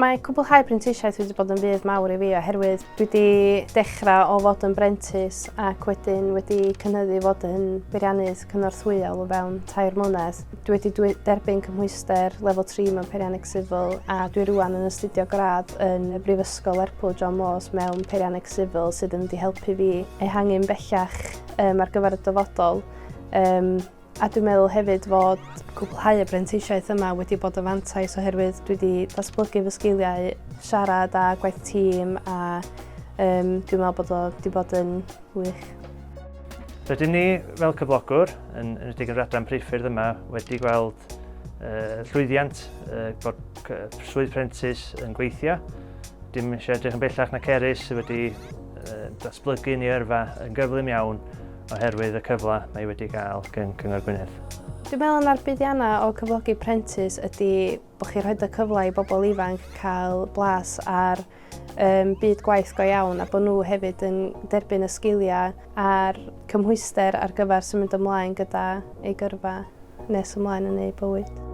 Mae cwblhau prentisiaeth wedi bod yn fydd mawr i fi oherwydd dwi wedi dechrau o fod yn brentis ac wedyn wedi cynyddu fod yn beiriannydd cynorthwyol o fewn 3 mlynedd. Dwi wedi derbyn cymhwyster lefel 3 mewn peirianneg sifil a dwi rwan yn astudio gradd yn y Brifysgol Lerpwl John Moores mewn peirianneg sifil sydd yn wedi helpu fi ehangu'n bellach ar gyfer y dyfodol. A dwi'n meddwl hefyd fod cwblhau y brentisiaeth yma wedi bod yn fantais oherwydd dwi wedi datblygu fy sgiliau siarad a gwaith tîm a dwi'n meddwl bod o wedi bod yn wych. Rydyn ni fel cyflogwr yn y gyfredau'n priffyrdd yma wedi gweld llwyddiant bod swydd prentis yn gweithio. Dim eisiau edrych yn bellach na Ceris sydd wedi datblygu ni yrfa yn gyflym iawn oherwydd y cyfle mae wedi cael gan Cyngor Gwynedd. Dwi'n meddwl na'r buddiannau o cyflogi prentis ydy bod chi'n rhoi y cyfle i bobl ifanc cael blas ar byd gwaith go iawn a bod nhw hefyd yn derbyn y sgiliau a'r cymhwyster ar gyfer symud ymlaen gyda ei gyrfa nes ymlaen yn eu bywyd.